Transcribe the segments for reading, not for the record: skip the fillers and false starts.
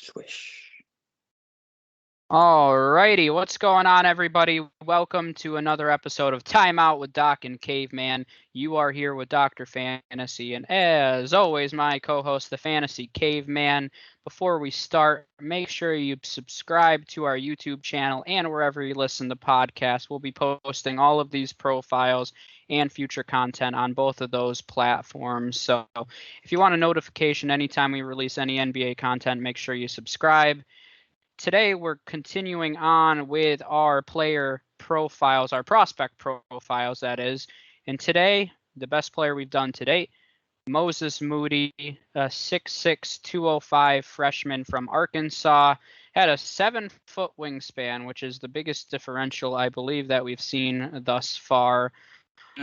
Swish. Alrighty, what's going on, everybody? Welcome to another episode of Timeout with Doc and Caveman. You are here with Dr. Fantasy, and as always, my co-host, the Fantasy Caveman. Before we start, make sure you subscribe to our YouTube channel and wherever you listen to podcasts. We'll be posting all of these profiles and future content on both of those platforms. So if you want a notification anytime we release any NBA content, make sure you subscribe. Today we're continuing on with our player profiles, our prospect profiles, that is. And today, the best player we've done to date, Moses Moody, a 6'6", 205 freshman from Arkansas, had a 7-foot wingspan, which is the biggest differential, I believe, that we've seen thus far.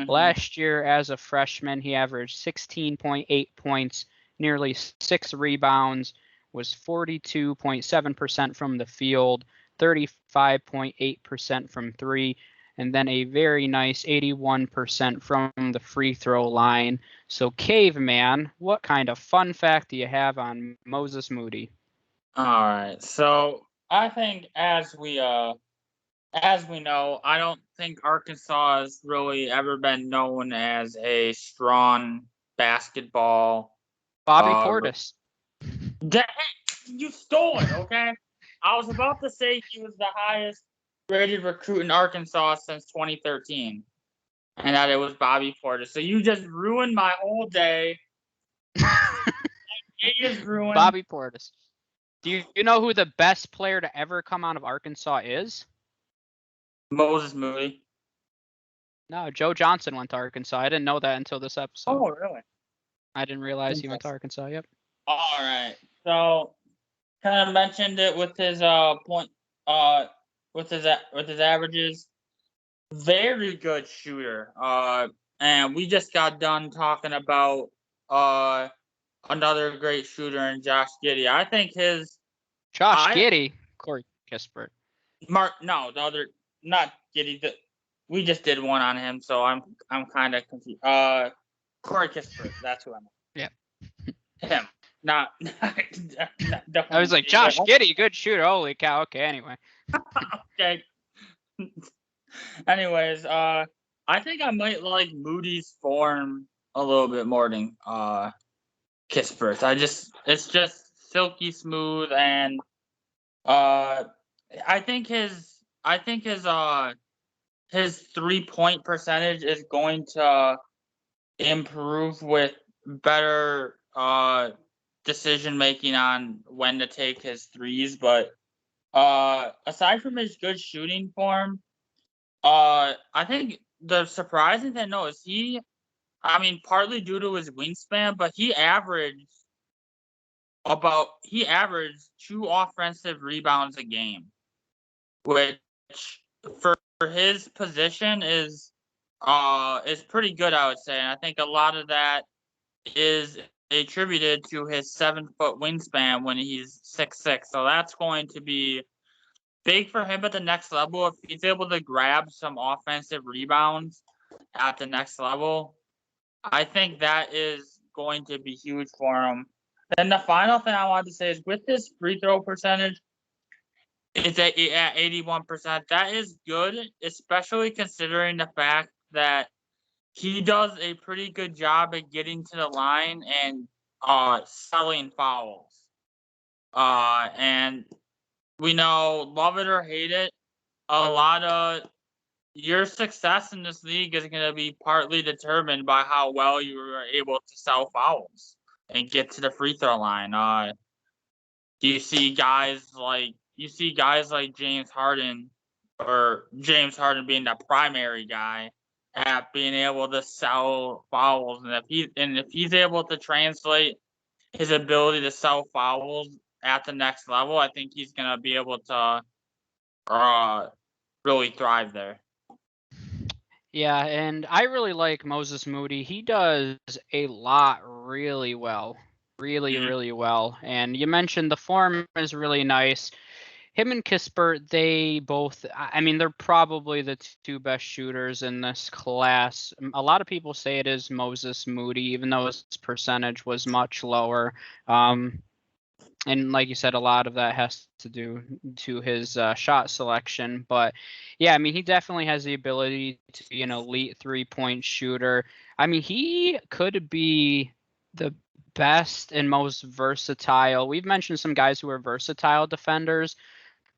Last year, as a freshman, he averaged 16.8 points, nearly 6 rebounds, was 42.7% from the field, 35.8% from three, and then a very nice 81% from the free throw line. So, Caveman, what kind of fun fact do you have on Moses Moody? All right. So I think as we know, I don't think Arkansas has really ever been known as a strong basketball. Bobby Portis. You stole it, okay? I was about to say he was the highest rated recruit in Arkansas since 2013, and that it was Bobby Portis. So you just ruined my whole day. It is ruined. Bobby Portis. Do you know who the best player to ever come out of Arkansas is? Moses Moody. No, Joe Johnson went to Arkansas. I didn't know that until this episode. Oh, really? I didn't realize he went to Arkansas. Yep. All right. So, kind of mentioned it with his with his averages. Very good shooter. And we just got done talking about another great shooter in Josh Giddey. I think his Giddey, Corey Kispert. The other, not Giddey. We just did one on him, so I'm kind of confused. Corey Kispert, that's who I meant. Yeah. Him. Not I was like, Josh Giddey, good shooter. Holy cow. Okay, anyway. Okay. Anyways, I think I might like Moody's form a little bit more than Kispert's. It's just silky smooth, and I think his 3-point percentage is going to improve with better decision making on when to take his threes. But aside from his good shooting form, I think the surprising thing is partly due to his wingspan, but he averaged 2 offensive rebounds a game, which for his position is pretty good, I would say. And I think a lot of that is attributed to his 7-foot wingspan when he's 6'6". So that's going to be big for him at the next level. If he's able to grab some offensive rebounds at the next level, I think that is going to be huge for him. Then the final thing I wanted to say is with his free throw percentage, it's at 81%. That is good, especially considering the fact that he does a pretty good job at getting to the line and selling fouls. And we know, love it or hate it, a lot of your success in this league is going to be partly determined by how well you are able to sell fouls and get to the free throw line. You see guys like James Harden being the primary guy at being able to sell fouls, and if he's able to translate his ability to sell fouls at the next level, I think he's gonna be able to really thrive there. Yeah, and I really like Moses Moody. He does a lot really well. Really well. And you mentioned the form is really nice. Him and Kispert, they're probably the 2 best shooters in this class. A lot of people say it is Moses Moody, even though his percentage was much lower. And like you said, a lot of that has to do to his shot selection. But yeah, I mean, he definitely has the ability to be an elite 3-point shooter. I mean, he could be the best and most versatile. We've mentioned some guys who are versatile defenders,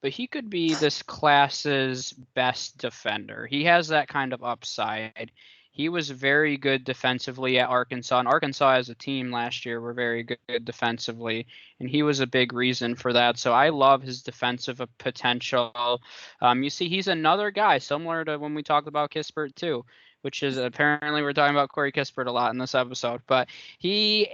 but he could be this class's best defender. He has that kind of upside. He was very good defensively at Arkansas, and Arkansas as a team last year were very good defensively, and he was a big reason for that. So I love his defensive potential. You see, he's another guy similar to when we talked about Kispert too, which is apparently we're talking about Corey Kispert a lot in this episode, but he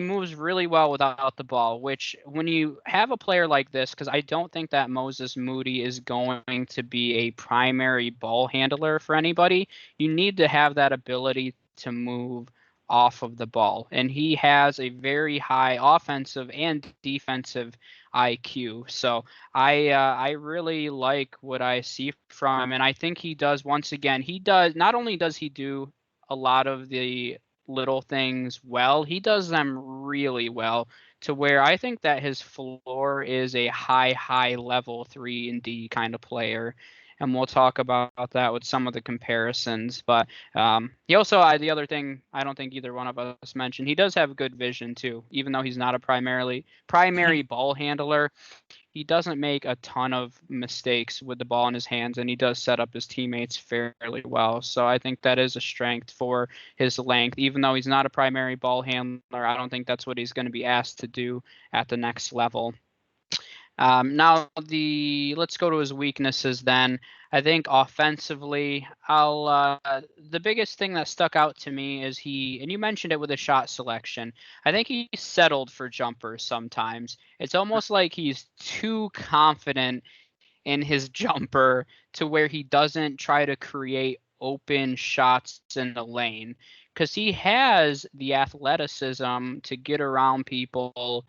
moves really well without the ball, which when you have a player like this, because I don't think that Moses Moody is going to be a primary ball handler for anybody, you need to have that ability to move off of the ball. And he has a very high offensive and defensive IQ. So I really like what I see from him, and I think he does once again. He does not only does he do a lot of the little things well, he does them really well to where I think that his floor is a high level 3 and D kind of player. And we'll talk about that with some of the comparisons. But he also, the other thing I don't think either one of us mentioned, he does have good vision too. Even though he's not a primary ball handler, he doesn't make a ton of mistakes with the ball in his hands, and he does set up his teammates fairly well. So I think that is a strength for his length. Even though he's not a primary ball handler, I don't think that's what he's going to be asked to do at the next level. Now let's go to his weaknesses then. I think offensively, the biggest thing that stuck out to me is and you mentioned it with his shot selection. I think he settled for jumpers sometimes. It's almost like he's too confident in his jumper to where he doesn't try to create open shots in the lane, because he has the athleticism to get around people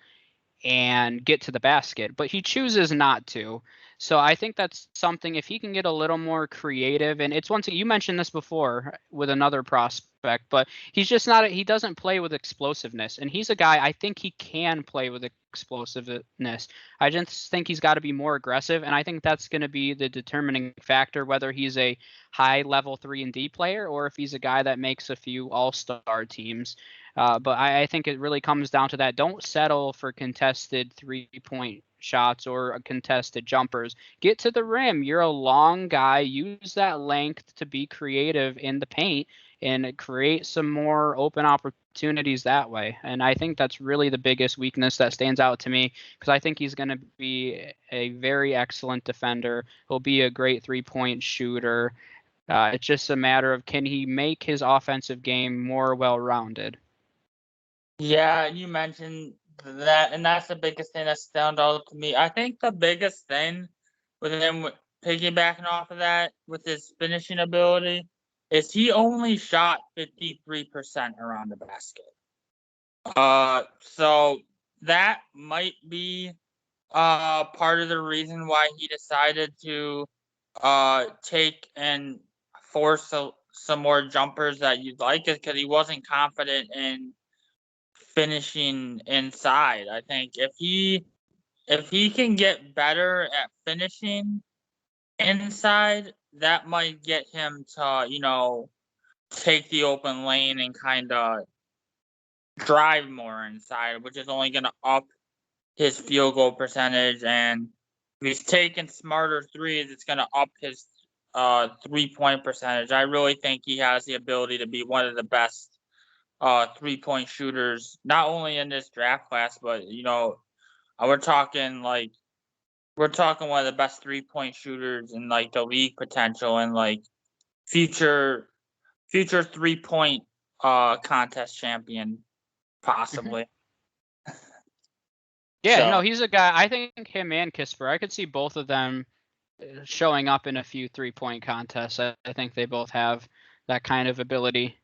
and get to the basket, but he chooses not to. So I think that's something, if he can get a little more creative, and it's one thing you mentioned this before with another prospect, but he's just not, he doesn't play with explosiveness. And he's a guy, I think he can play with explosiveness. I just think he's got to be more aggressive. And I think that's going to be the determining factor, whether he's a high level 3 and D player or if he's a guy that makes a few all-star teams. But I think it really comes down to that. Don't settle for contested 3-point shots or contested jumpers. Get to the rim. You're a long guy. Use that length to be creative in the paint and create some more open opportunities that way. And I think that's really the biggest weakness that stands out to me, because I think he's going to be a very excellent defender. He'll be a great 3-point shooter. It's just a matter of, can he make his offensive game more well-rounded? Yeah, you mentioned that, and that's the biggest thing that stood out to me. I think the biggest thing with him, piggybacking off of that, with his finishing ability, is he only shot 53% around the basket. So that might be part of the reason why he decided to take and force some more jumpers that you'd like, is because he wasn't confident in finishing inside. I think if he can get better at finishing inside, that might get him to, take the open lane and kind of drive more inside, which is only going to up his field goal percentage. And if he's taking smarter threes, it's going to up his 3-point percentage. I really think he has the ability to be one of the best 3-point shooters, not only in this draft class, but we're talking one of the best 3-point shooters in like the league potential, and like future 3-point contest champion Mm-hmm. possibly. Yeah, no, So he's a guy. I think him and Kisper, I could see both of them showing up in a few 3-point contests. I think they both have that kind of ability.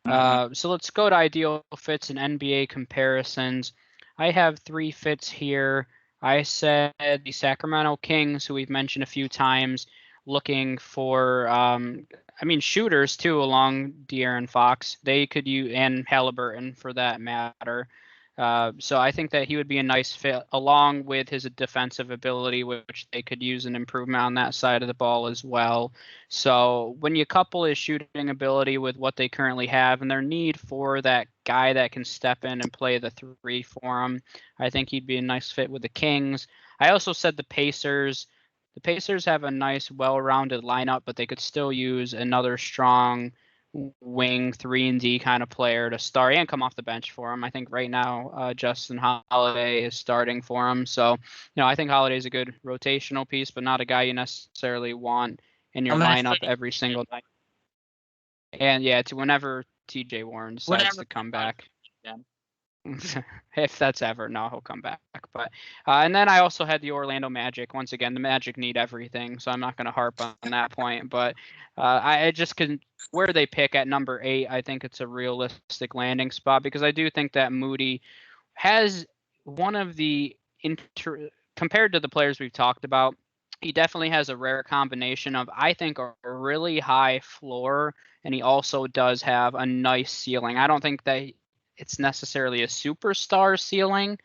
mhm. So let's go to ideal fits and NBA comparisons. I have 3 fits here. I said the Sacramento Kings, who we've mentioned a few times, looking for, shooters too, along De'Aaron Fox. They could use, and Halliburton for that matter. So I think that he would be a nice fit along with his defensive ability, which they could use an improvement on that side of the ball as well. So when you couple his shooting ability with what they currently have and their need for that guy that can step in and play the three for him, I think he'd be a nice fit with the Kings. I also said the Pacers. The Pacers have a nice, well-rounded lineup, but they could still use another strong wing 3-and-D kind of player to start and come off the bench for him. I think right now Justin Holiday is starting for him. So, I think Holiday is a good rotational piece, but not a guy you necessarily want in your lineup every single night. And yeah, to whenever TJ Warren decides to come back. Yeah. If that's ever, no, he'll come back. But and then I also had the Orlando Magic. Once again, the Magic need everything, so I'm not going to harp on that point. But I just can where they pick at number 8. I think it's a realistic landing spot because I do think that Moody has one of the compared to the players we've talked about. He definitely has a rare combination of, I think, a really high floor, and he also does have a nice ceiling. I don't think that it's necessarily a superstar ceiling,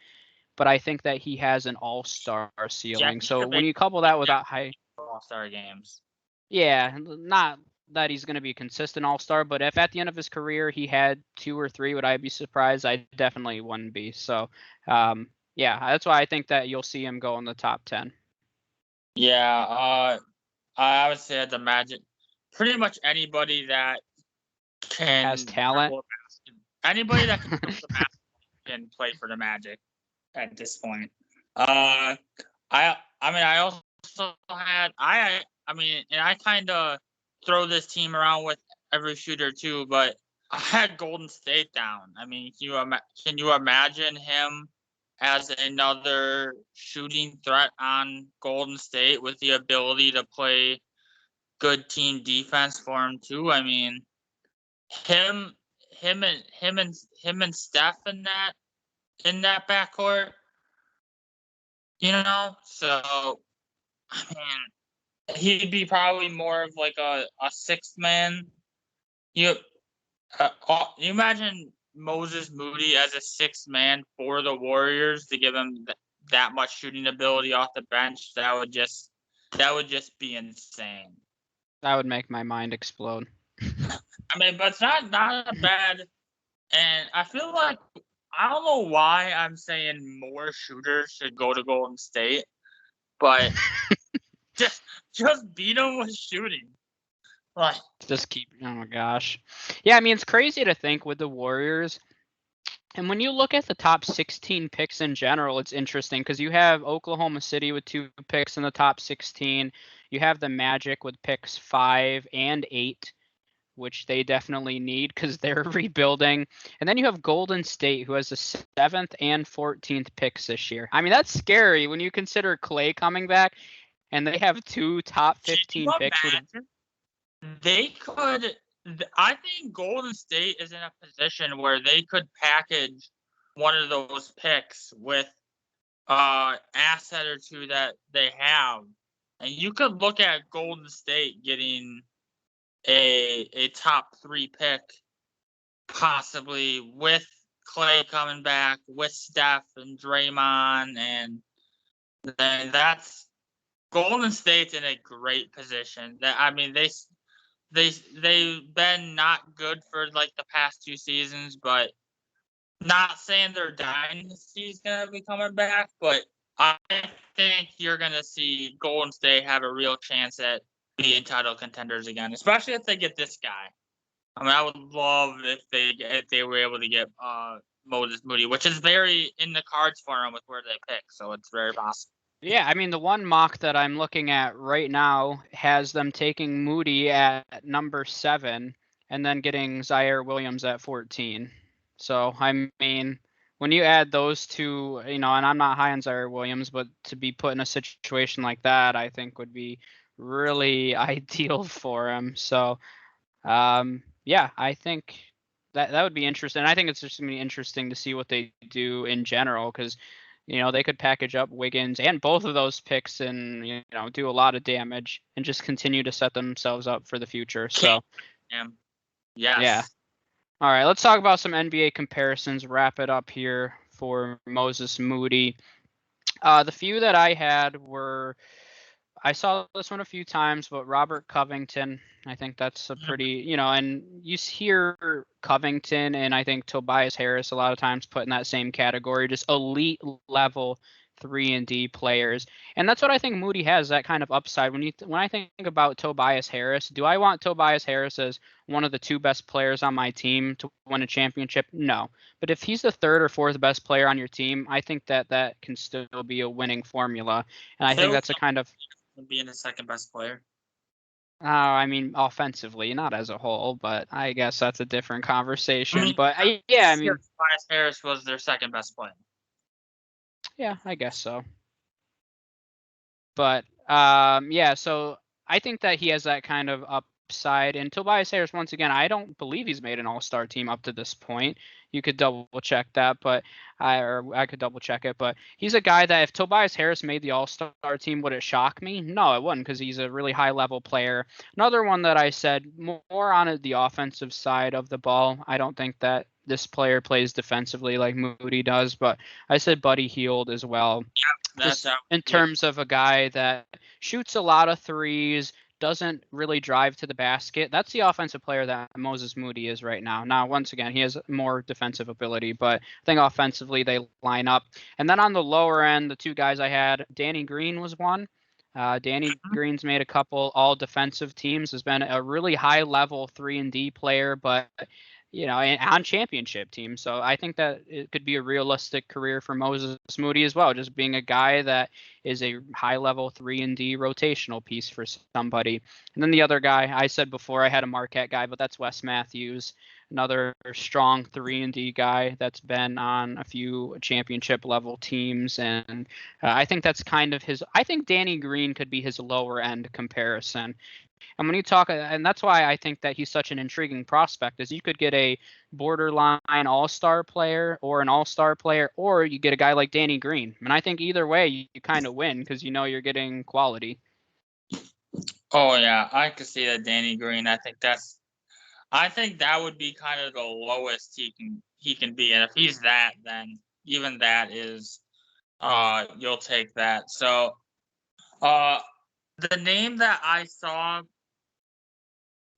but I think that he has an all-star ceiling. So when you couple that with that high all-star games, yeah, not that he's going to be a consistent all-star, but if at the end of his career he had 2 or 3, would I be surprised? I definitely wouldn't be. So, yeah, that's why I think that you'll see him go in the top 10. Yeah, I would say the Magic, pretty much anybody that Has talent. Anybody that can dribble the basketball can play for the Magic at this point. I mean, I also had and I kind of throw this team around with every shooter too, but I had Golden State down. I mean, can you imagine him as another shooting threat on Golden State with the ability to play good team defense for him too? I mean, him and Steph in that backcourt, So I mean, he'd be probably more of like a sixth man. You you imagine Moses Moody as a sixth man for the Warriors to give him that much shooting ability off the bench? That would just be insane. That would make my mind explode. I mean, but it's not bad. And I feel like I don't know why I'm saying more shooters should go to Golden State, but just beat them with shooting. Like, just keep. Oh my gosh, yeah. I mean, it's crazy to think with the Warriors. And when you look at the top 16 picks in general, it's interesting because you have Oklahoma City with 2 picks in the top 16. You have the Magic with picks 5 and 8, which they definitely need because they're rebuilding. And then you have Golden State, who has the 7th and 14th picks this year. I mean, that's scary when you consider Clay coming back, and they have 2 top 15 picks. They could. I think Golden State is in a position where they could package one of those picks with asset or two that they have, and you could look at Golden State getting a top 3 pick, possibly with Clay coming back, with Steph and Draymond, and then that's Golden State's in a great position. I mean, they've been not good for like the past 2 seasons, but not saying their dynasty is gonna be coming back, but I think you're gonna see Golden State have a real chance at being title contenders again, especially if they get this guy. I mean, I would love if they were able to get Moses Moody, which is very in the cards for them with where they pick, so it's very possible. Yeah, I mean, the one mock that I'm looking at right now has them taking Moody at number 7 and then getting Zaire Williams at 14. So, I mean, when you add those two, and I'm not high on Zaire Williams, but to be put in a situation like that, I think would be really ideal for him. So, yeah, I think that would be interesting. I think it's just going to be interesting to see what they do in general because they could package up Wiggins and both of those picks and, do a lot of damage and just continue to set themselves up for the future. So, yes. Yeah. All right, let's talk about some NBA comparisons. Wrap it up here for Moses Moody. The few that I had were, I saw this one a few times, but Robert Covington, I think that's a pretty, and you hear Covington and I think Tobias Harris a lot of times put in that same category, just elite level 3-and-D players. And that's what I think Moody has, that kind of upside. When I think about Tobias Harris, do I want Tobias Harris as one of the 2 best players on my team to win a championship? No. But if he's the 3rd or 4th best player on your team, I think that can still be a winning formula. And I think that's a kind of being the 2nd best player. I mean, offensively, not as a whole, but I guess that's a different conversation. Tobias Harris was their 2nd best player. Yeah, I guess so. But so I think that he has that kind of upside. And Tobias Harris, once again, I don't believe he's made an all-star team up to this point. You could double check that, but I could double check it. But he's a guy that if Tobias Harris made the all-star team, would it shock me? No, it wouldn't, because he's a really high-level player. Another one that I said more on the offensive side of the ball. I don't think that this player plays defensively like Moody does, but I said Buddy Hield as well. Yeah, just in terms of a guy that shoots a lot of threes, doesn't really drive to the basket. That's the offensive player that Moses Moody is right now. Now, once again, he has more defensive ability, but I think offensively they line up. And then on the lower end, the 2 guys I had, Danny Green was one. Danny Green's made a couple all defensive teams, has been a really high level 3-and-D player, but on championship teams. So I think that it could be a realistic career for Moses Moody as well, just being a guy that is a high-level 3-and-D rotational piece for somebody. And then the other guy, I said before I had a Marquette guy, but that's Wes Matthews, another strong 3-and-D guy that's been on a few championship-level teams. And I think that's kind of I think Danny Green could be his lower-end comparison. And when you talk, and that's why I think that he's such an intriguing prospect, is you could get a borderline all-star player or an all-star player, or you get a guy like Danny Green. And I think either way, you kind of win because you're getting quality. Oh yeah, I could see that Danny Green. I think that would be kind of the lowest he can be, and if he's that, then even that is, you'll take that. So, the name that I saw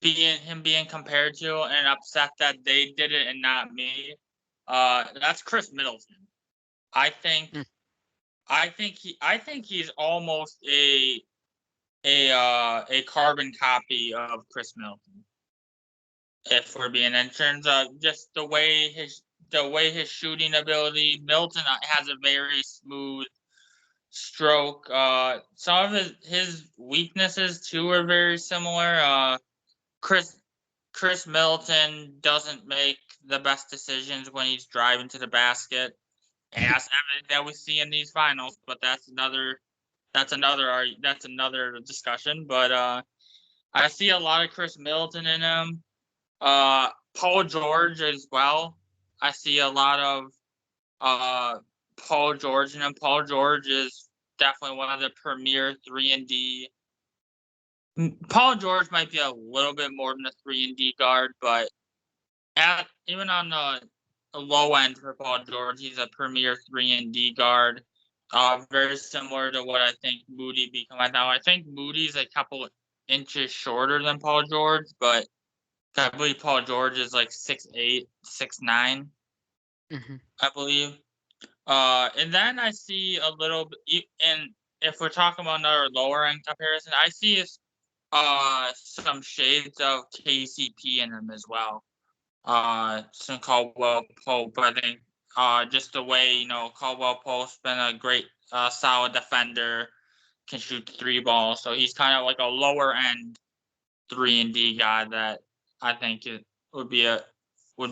being compared to and upset that they did it and not me, that's Chris Middleton. I think he's almost a carbon copy of Chris Middleton. If we're being in terms of just the way his shooting ability, Middleton has a very smooth stroke. Some of his weaknesses too are very similar. Chris Middleton doesn't make the best decisions when he's driving to the basket. And that's evident that we see in these finals, but that's another discussion. But I see a lot of Chris Middleton in him. Paul George as well. I see a lot of Paul George in him. Paul George is definitely one of the premier 3-and-D. Paul George might be a little bit more than a 3-and-D guard, but even on the low end for Paul George, he's a premier 3-and-D guard. Very similar to what I think Moody become now. I think Moody's a couple inches shorter than Paul George, but I believe Paul George is like 6'8", 6'9", I believe. And then I see a little bit, and if we're talking about another lower end comparison, I see some shades of KCP in him as well. Some Caldwell Pope. I think just the way Caldwell Pope's been a great solid defender, can shoot the 3 balls, so he's kind of like a lower end 3-and-D guy that I think it would be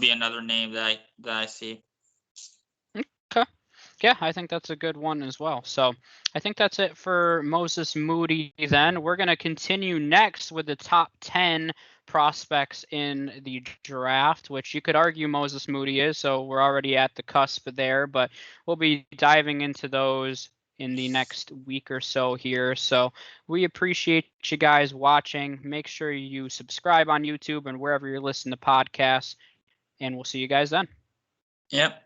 another name that I see. Okay. Yeah, I think that's a good one as well. So I think that's it for Moses Moody then. We're going to continue next with the top 10 prospects in the draft, which you could argue Moses Moody is. So we're already at the cusp there, but we'll be diving into those in the next week or so here. So we appreciate you guys watching. Make sure you subscribe on YouTube and wherever you're listening to podcasts, and we'll see you guys then. Yep.